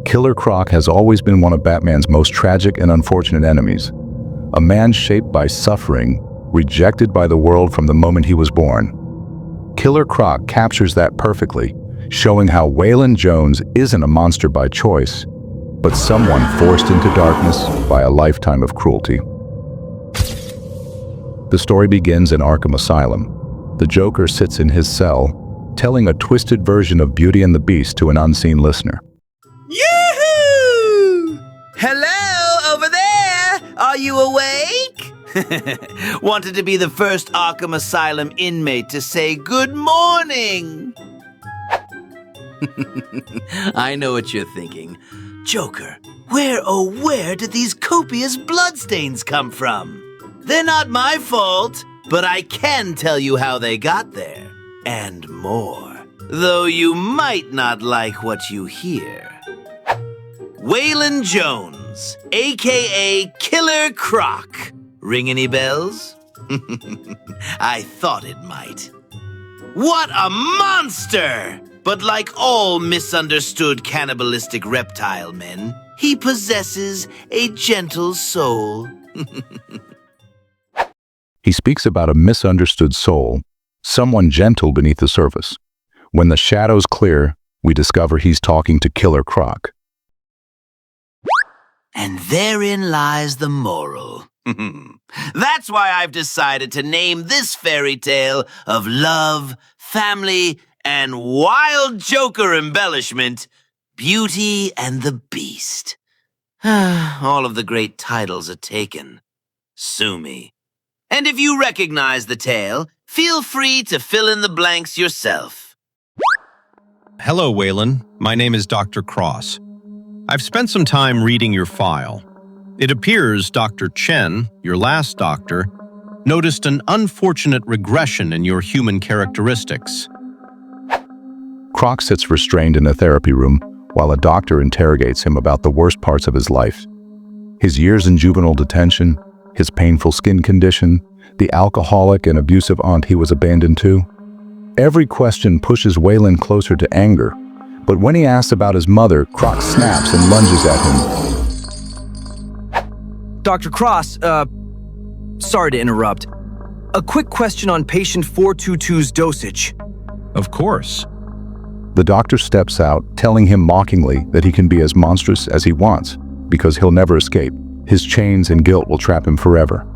Killer Croc has always been one of Batman's most tragic and unfortunate enemies. A man shaped by suffering, rejected by the world from the moment he was born. Killer Croc captures that perfectly, showing how Waylon Jones isn't a monster by choice, but someone forced into darkness by a lifetime of cruelty. The story begins in Arkham Asylum. The Joker sits in his cell, telling a twisted version of Beauty and the Beast to an unseen listener. Yoo-hoo! Hello, over there! Are you awake? Wanted to be the first Arkham Asylum inmate to say good morning. I know what you're thinking. Joker, where oh where did these copious bloodstains come from? They're not my fault, but I can tell you how they got there. And more. Though you might not like what you hear. Waylon Jones, a.k.a. Killer Croc. Ring any bells? I thought it might. What a monster! But like all misunderstood cannibalistic reptile men, he possesses a gentle soul. He speaks about a misunderstood soul, someone gentle beneath the surface. When the shadows clear, we discover he's talking to Killer Croc. And therein lies the moral. That's why I've decided to name this fairy tale of love, family, and wild Joker embellishment, Beauty and the Beast. All of the great titles are taken. Sue me. And if you recognize the tale, feel free to fill in the blanks yourself. Hello, Waylon. My name is Dr. Cross. I've spent some time reading your file. It appears Dr. Chen, your last doctor, noticed an unfortunate regression in your human characteristics. Croc sits restrained in a therapy room while a doctor interrogates him about the worst parts of his life. His years in juvenile detention, his painful skin condition, the alcoholic and abusive aunt he was abandoned to. Every question pushes Waylon closer to anger, but when he asks about his mother, Croc snaps and lunges at him. Dr. Cross, sorry to interrupt. A quick question on patient 422's dosage. Of course. The doctor steps out, telling him mockingly that he can be as monstrous as he wants, because he'll never escape. His chains and guilt will trap him forever.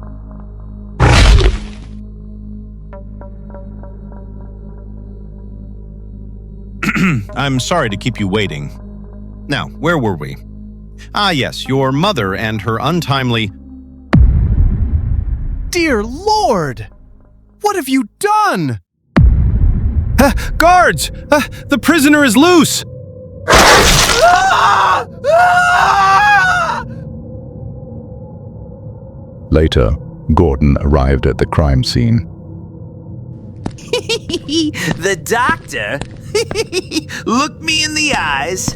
I'm sorry to keep you waiting. Now, where were we? Ah, yes, your mother and her untimely... Dear Lord! What have you done? Guards! The prisoner is loose! Later, Gordon arrived at the crime scene. The doctor looked me in the eyes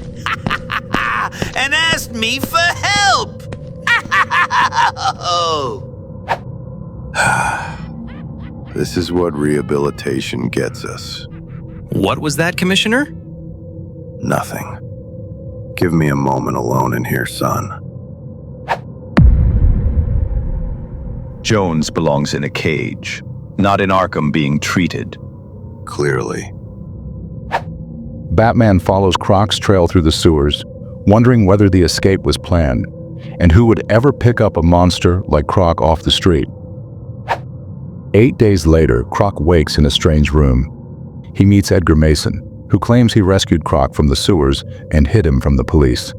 and asked me for help. This is what rehabilitation gets us. What was that, Commissioner? Nothing. Give me a moment alone in here, son. Jones belongs in a cage, not in Arkham being treated. Clearly. Batman follows Croc's trail through the sewers, wondering whether the escape was planned, and who would ever pick up a monster like Croc off the street. 8 days later, Croc wakes in a strange room. He meets Edgar Mason, who claims he rescued Croc from the sewers and hid him from the police.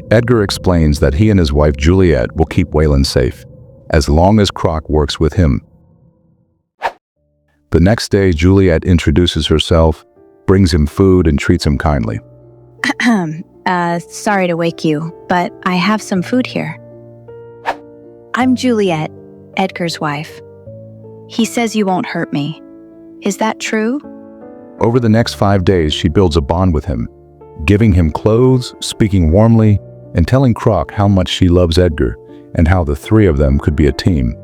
Edgar explains that he and his wife Juliet will keep Waylon safe, as long as Croc works with him. The next day, Juliet introduces herself, brings him food, and treats him kindly. Sorry to wake you, but I have some food here. I'm Juliet, Edgar's wife. He says you won't hurt me. Is that true? Over the next 5 days, she builds a bond with him, giving him clothes, speaking warmly, and telling Croc how much she loves Edgar and how the three of them could be a team.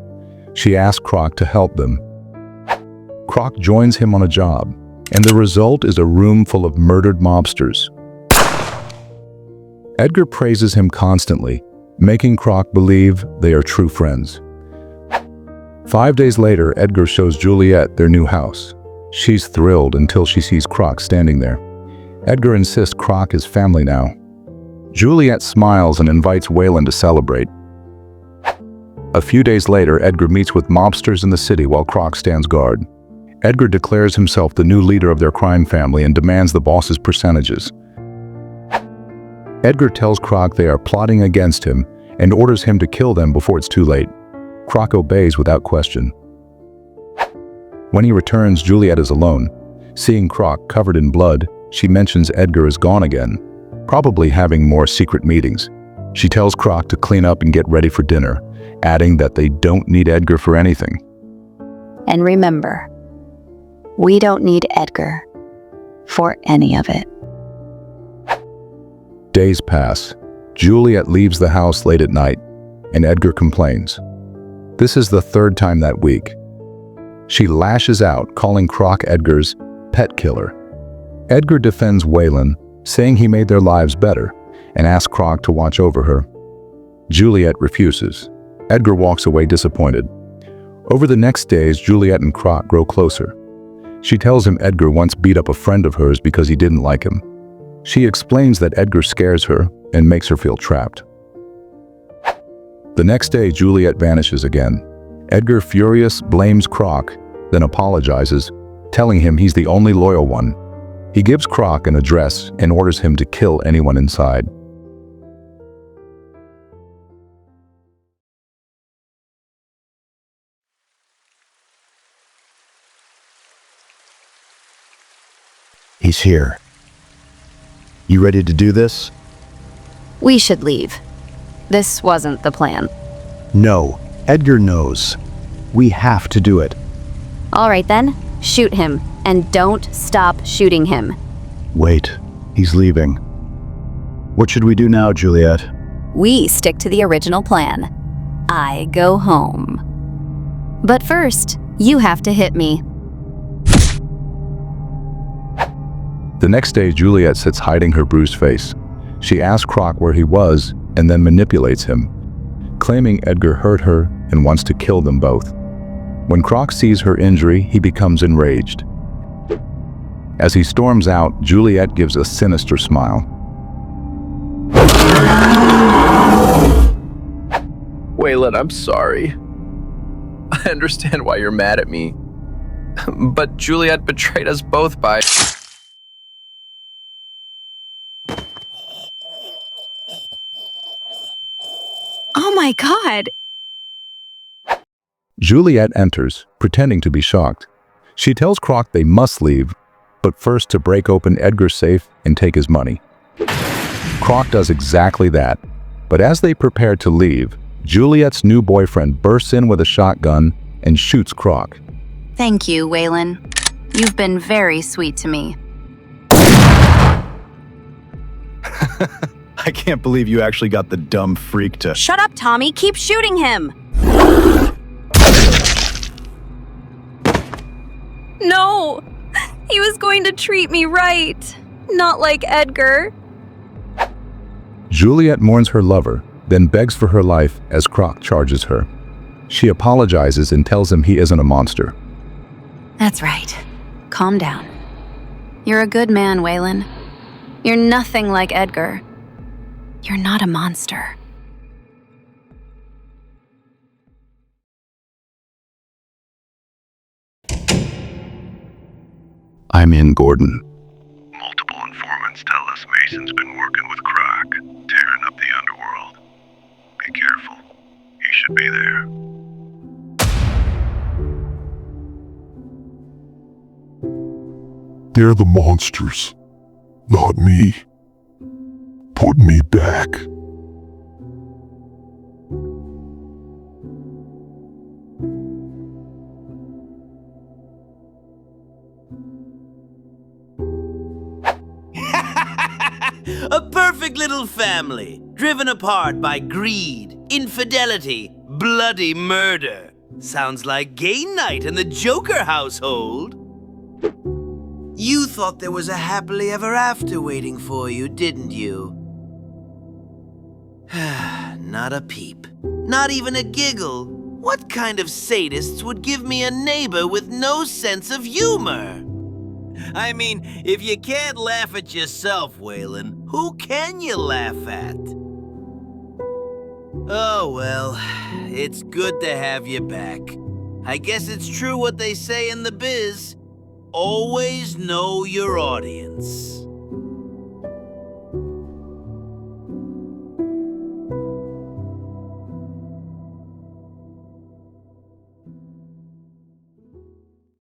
She asks Croc to help them. Croc joins him on a job, and the result is a room full of murdered mobsters. Edgar praises him constantly, making Croc believe they are true friends. 5 days later, Edgar shows Juliet their new house. She's thrilled until she sees Croc standing there. Edgar insists Croc is family now. Juliet smiles and invites Waylon to celebrate. A few days later, Edgar meets with mobsters in the city while Croc stands guard. Edgar declares himself the new leader of their crime family and demands the boss's percentages. Edgar tells Croc they are plotting against him and orders him to kill them before it's too late. Croc obeys without question. When he returns, Juliet is alone. Seeing Croc covered in blood, she mentions Edgar is gone again, probably having more secret meetings. She tells Croc to clean up and get ready for dinner, adding that they don't need Edgar for anything. And remember, we don't need Edgar for any of it. Days pass. Juliet leaves the house late at night, and Edgar complains. This is the third time that week. She lashes out, calling Croc Edgar's pet killer. Edgar defends Waylon, saying he made their lives better, and asks Croc to watch over her. Juliet refuses. Edgar walks away disappointed. Over the next days, Juliet and Croc grow closer. She tells him Edgar once beat up a friend of hers because he didn't like him. She explains that Edgar scares her and makes her feel trapped. The next day, Juliet vanishes again. Edgar, furious, blames Croc, then apologizes, telling him he's the only loyal one. He gives Croc an address and orders him to kill anyone inside. He's here. You ready to do this? We should leave. This wasn't the plan. No, Edgar knows. We have to do it. All right then, shoot him, and don't stop shooting him. Wait, he's leaving. What should we do now, Juliet? We stick to the original plan. I go home. But first, you have to hit me. The next day, Juliet sits hiding her bruised face. She asks Croc where he was and then manipulates him, claiming Edgar hurt her and wants to kill them both. When Croc sees her injury, he becomes enraged. As he storms out, Juliet gives a sinister smile. Waylon, I'm sorry. I understand why you're mad at me. But Juliet betrayed us both by... Oh my God! Juliet enters, pretending to be shocked. She tells Croc they must leave, but first to break open Edgar's safe and take his money. Croc does exactly that, but as they prepare to leave, Juliet's new boyfriend bursts in with a shotgun and shoots Croc. Thank you, Waylon. You've been very sweet to me. I can't believe you actually got the dumb freak to... Shut up, Tommy! Keep shooting him! No! He was going to treat me right. Not like Edgar. Juliet mourns her lover, then begs for her life as Croc charges her. She apologizes and tells him he isn't a monster. That's right. Calm down. You're a good man, Waylon. You're nothing like Edgar. You're not a monster. I'm in, Gordon. Multiple informants tell us Mason's been working with Croc, tearing up the underworld. Be careful. He should be there. They're the monsters, not me. Put me back. A perfect little family, driven apart by greed, infidelity, bloody murder. Sounds like game night in the Joker household. You thought there was a happily ever after waiting for you, didn't you? Not a peep. Not even a giggle. What kind of sadists would give me a neighbor with no sense of humor? I mean, if you can't laugh at yourself, Waylon, who can you laugh at? Oh, well, it's good to have you back. I guess it's true what they say in the biz. Always know your audience.